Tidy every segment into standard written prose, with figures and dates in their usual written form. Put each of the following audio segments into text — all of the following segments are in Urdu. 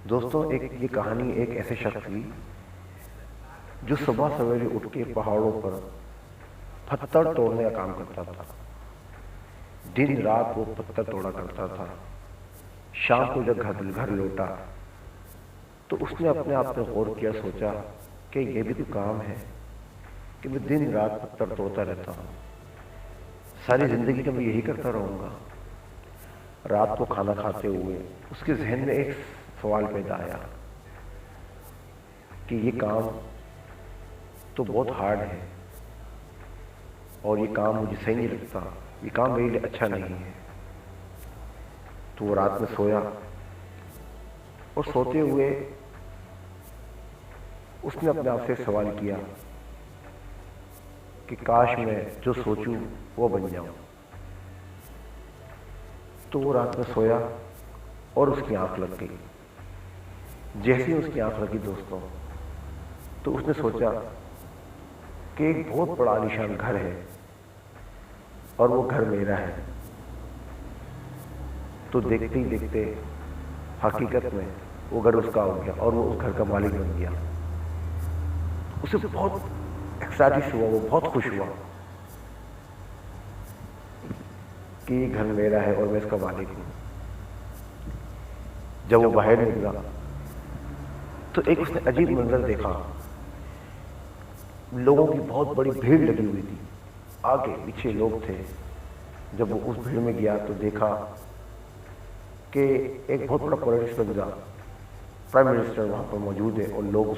دوستوں یہ کہانی ایک ایسے شخص کی جو صبح سویرے اٹھ کے پہاڑوں پر پتھر توڑنے کا کام کرتا تھا. دن رات وہ پتھر توڑا کرتا تھا. شام کو جب گھر لوٹا تو اس نے اپنے آپ پہ غور کیا, سوچا کہ یہ بھی تو کام ہے کہ میں دن رات پتھر توڑتا رہتا ہوں, ساری زندگی کا میں یہی کرتا رہوں گا. رات کو کھانا کھاتے ہوئے اس کے ذہن میں ایک سوال پیدا آیا کہ یہ کام تو بہت ہارڈ ہے اور یہ کام مجھے صحیح نہیں لگتا, یہ کام میرے لیے اچھا نہیں ہے. تو وہ رات میں سویا اور سوتے ہوئے اس نے اپنے آپ سے سوال کیا کہ کاش میں جو سوچوں وہ بن جاؤں. تو وہ رات میں سویا اور اس کی آنکھ لگ گئی. جیسے اس کی آنکھ لگی دوستوں, تو اس نے سوچا کہ ایک بہت بڑا عالیشان گھر ہے اور وہ گھر میرا ہے. تو دیکھتے ہی دیکھتے حقیقت میں وہ گھر اس کا ہو گیا اور وہ اس گھر کا مالک بن گیا. اسے بہت ایکسائٹڈ ہوا, وہ بہت خوش ہوا کہ یہ گھر میرا ہے اور میں اس کا مالک ہوں. جب وہ باہر نکلا تو ایک اس نے عجیب منظر دیکھا. لوگوں کی بہت بڑی بھیڑ لگی ہوئی تھی, آگے پیچھے لوگ تھے. جب وہ اس بھیڑ میں گیا تو دیکھا کہ ایک بہت بڑا پولیٹکس بن گیا, پرائم منسٹر وہاں پر موجود ہے اور لوگ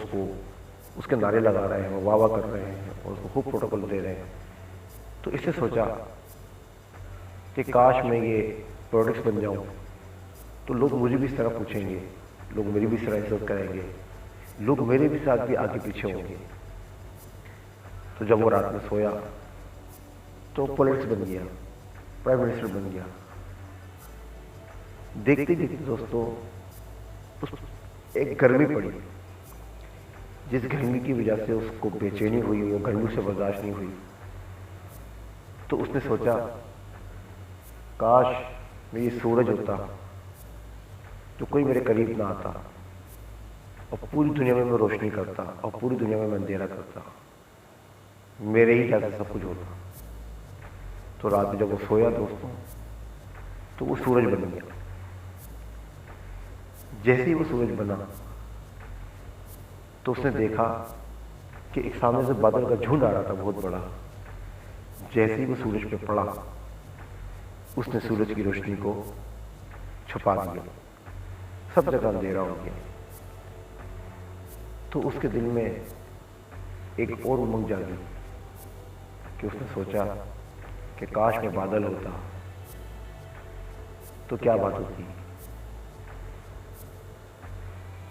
اس کے نعرے لگا رہے ہیں, واہ واہ کر رہے ہیں اور اس کو خوب پروٹوکول دے رہے ہیں. تو اس نے سوچا کہ کاش میں یہ پولیٹکس بن جاؤں تو لوگ مجھے بھی اس طرح پوچھیں گے, لوگ میری بھی اس طرح عزت کریں گے, لوگ میرے بھی ساتھ بھی آگے پیچھے ہوں گے. تو جب وہ رات میں سویا تو پولیٹکس بن گیا, پرائم منسٹر بن گیا. دیکھتے دیکھتے دوستوں ایک گرمی پڑی, جس گرمی کی وجہ سے اس کو بے چینی ہوئی, وہ گرمی سے برداشت نہیں ہوئی. تو اس نے سوچا کاش میں یہ سورج ہوتا تو کوئی میرے قریب نہ آتا اور پوری دنیا میں روشنی کرتا اور پوری دنیا میں اندھیرا کرتا, میرے ہی جیسا سب کچھ ہوتا. تو رات میں جب وہ سویا دوستوں تو وہ سورج بن گیا. جیسے ہی وہ سورج بنا تو اس نے دیکھا کہ ایک سامنے سے بادل کا جھنڈ آ رہا تھا بہت بڑا. جیسے ہی وہ سورج پہ پڑا اس نے سورج کی روشنی کو چھپا دیا, سب جگہ اندھیرا ہو گیا. تو اس کے دل میں ایک اور امنگ جاگی کہ اس نے سوچا کہ کاش میں بادل ہوتا تو کیا بات ہوتی.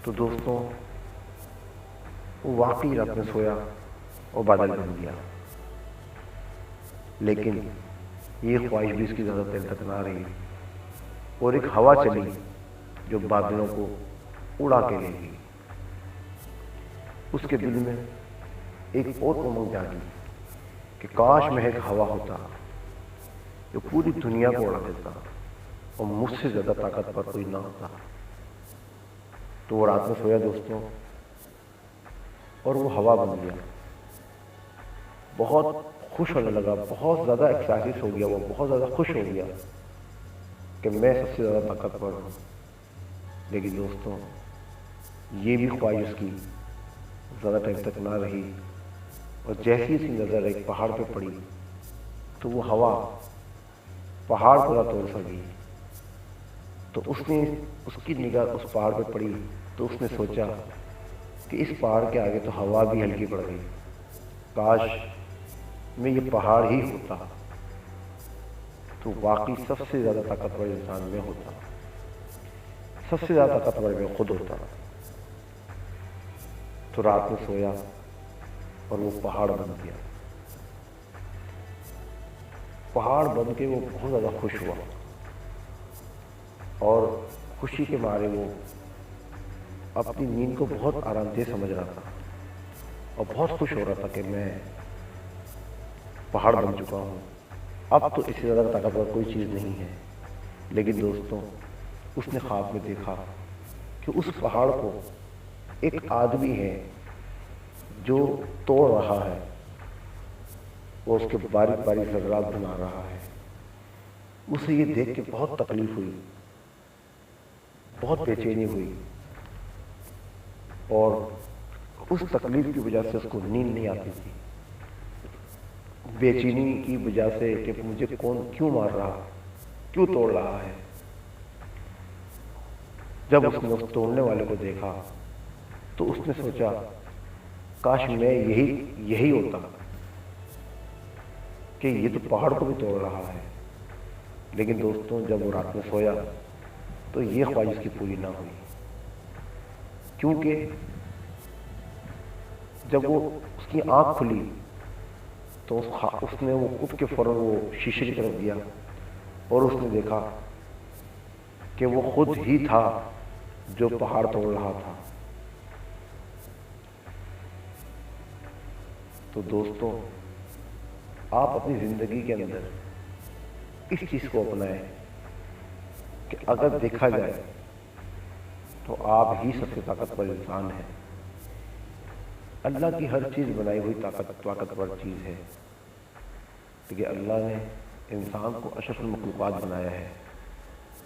تو دوستوں وہ واقعی رات میں سویا اور بادل بن گیا. لیکن یہ خواہش بھی اس کی زیادہ دیر تک نہ رہی اور ایک ہوا چلی جو بادلوں کو اڑا کے لے گئی. اس کے دل میں ایک اور امنگ جاگی کہ کاش میں ایک ہوا ہوتا جو پوری دنیا کو اڑا دیتا اور مجھ سے زیادہ طاقتور کوئی نہ ہوتا. تو وہ رات میں سویا دوستوں اور وہ ہوا بن گیا. بہت خوش ہونے لگا, بہت زیادہ ایکسائٹڈ ہو گیا, وہ بہت زیادہ خوش ہو گیا کہ میں سب سے زیادہ طاقتور ہوں. لیکن دوستوں یہ بھی خواہش اس کی زیادہ ٹائم تک نہ رہی اور جیسی اس کی نظر ایک پہاڑ پہ پڑی تو وہ ہوا پہاڑ کو نہ توڑ سکی. تو اس کی نگاہ اس پہاڑ پہ پڑی تو اس نے سوچا کہ اس پہاڑ کے آگے تو ہوا بھی ہلکی پڑ گئی, کاش میں یہ پہاڑ ہی ہوتا تو واقعی سب سے زیادہ طاقتور انسان میں ہوتا, سب سے زیادہ طاقتور میں خود ہوتا. تو رات میں سویا اور وہ پہاڑ بن گیا. پہاڑ بن کے وہ بہت زیادہ خوش ہوا اور خوشی کے مارے وہ اپنی نیند کو بہت آرام دہ سمجھ رہا تھا اور بہت خوش ہو رہا تھا کہ میں پہاڑ بن چکا ہوں, اب تو اس سے زیادہ طاقتور کوئی چیز نہیں ہے. لیکن دوستوں اس نے خواب میں دیکھا کہ اس پہاڑ کو ایک آدمی ہے جو توڑ رہا ہے، وہ اس کے باریک باریک ذرات بنا رہا ہے۔ اسے یہ دیکھ کے بہت تکلیف ہوئی، بہت بے چینی ہوئی، اور اس تکلیف کی وجہ سے اس کو نیند نہیں آتی تھی، بے چینی کی وجہ سے کہ مجھے کون کیوں مار رہا، کیوں توڑ رہا ہے۔ جب اس نے اس توڑنے والے کو دیکھا تو اس نے سوچا کاش میں یہی ہوتا کہ یہ تو پہاڑ کو بھی توڑ رہا ہے۔ لیکن دوستوں، جب وہ رات میں سویا تو یہ خواہش اس کی پوری نہ ہوئی، کیونکہ جب وہ اس کی آنکھ کھلی تو اس نے وہ اٹھ کے فوراً وہ شیشے کی طرف گیا اور اس نے دیکھا کہ وہ خود ہی تھا جو پہاڑ توڑ رہا تھا۔ تو دوستوں، آپ اپنی زندگی کے اندر اس چیز کو اپنائیں کہ اگر دیکھا جائے تو آپ ہی سب سے طاقتور انسان ہیں۔ اللہ کی ہر چیز بنائی ہوئی طاقتور چیز ہے، لیکن اللہ نے انسان کو اشرف المخلوقات بنایا ہے۔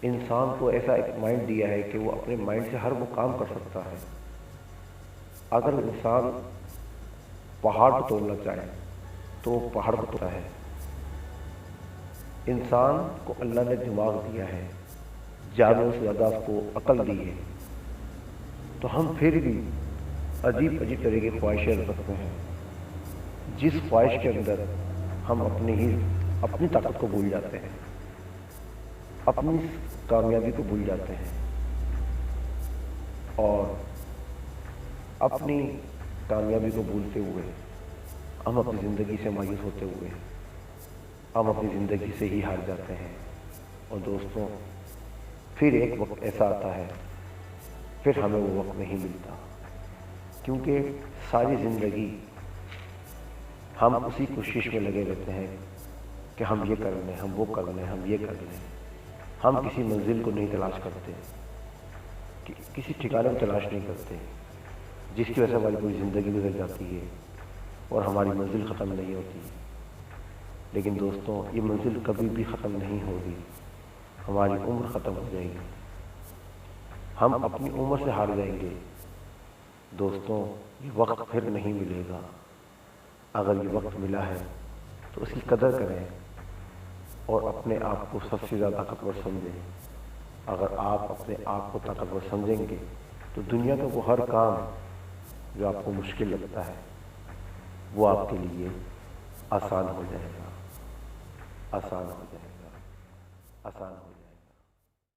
انسان کو ایسا ایک مائنڈ دیا ہے کہ وہ اپنے مائنڈ سے ہر وہ کام کر سکتا ہے۔ اگر انسان پہاڑ کو توڑنا چاہے تو وہ پہاڑ کو توڑتا ہے۔ انسان کو اللہ نے دماغ دیا ہے، جانوروں سے زیادہ اس کو عقل دی ہے، تو ہم پھر بھی عجیب طرح کی خواہشیں رکھتے ہیں، جس خواہش کے اندر ہم اپنی طاقت کو بھول جاتے ہیں، اپنی کامیابی کو بھول جاتے ہیں، اور اپنی کامیابی کو بھولتے ہوئے ہم اپنی زندگی سے مایوس ہوتے ہوئے ہم اپنی زندگی سے ہی ہار جاتے ہیں۔ اور دوستوں، پھر ایک وقت ایسا آتا ہے، پھر ہمیں وہ وقت نہیں ملتا، کیونکہ ساری زندگی ہم اسی کوشش میں لگے رہتے ہیں کہ ہم یہ کر لیں، ہم وہ کر لیں، ہم یہ کر لیں۔ ہم کسی منزل کو نہیں تلاش کرتے، کسی ٹھکانے کو تلاش نہیں کرتے، جس کی وجہ سے ہماری پوری زندگی گزر جاتی ہے اور ہماری منزل ختم نہیں ہوتی۔ لیکن دوستوں، یہ منزل کبھی بھی ختم نہیں ہوگی، ہماری عمر ختم ہو جائے گی، ہم اپنی عمر سے ہار جائیں گے۔ دوستوں، یہ وقت پھر نہیں ملے گا۔ اگر یہ وقت ملا ہے تو اس کی قدر کریں اور اپنے آپ کو سب سے زیادہ طاقتور سمجھیں۔ اگر آپ اپنے آپ کو طاقتور سمجھیں گے تو دنیا کا وہ ہر کام جو آپ کو مشکل لگتا ہے وہ آپ کے لیے آسان ہو جائے گا، آسان ہو جائے گا، آسان ہو جائے گا۔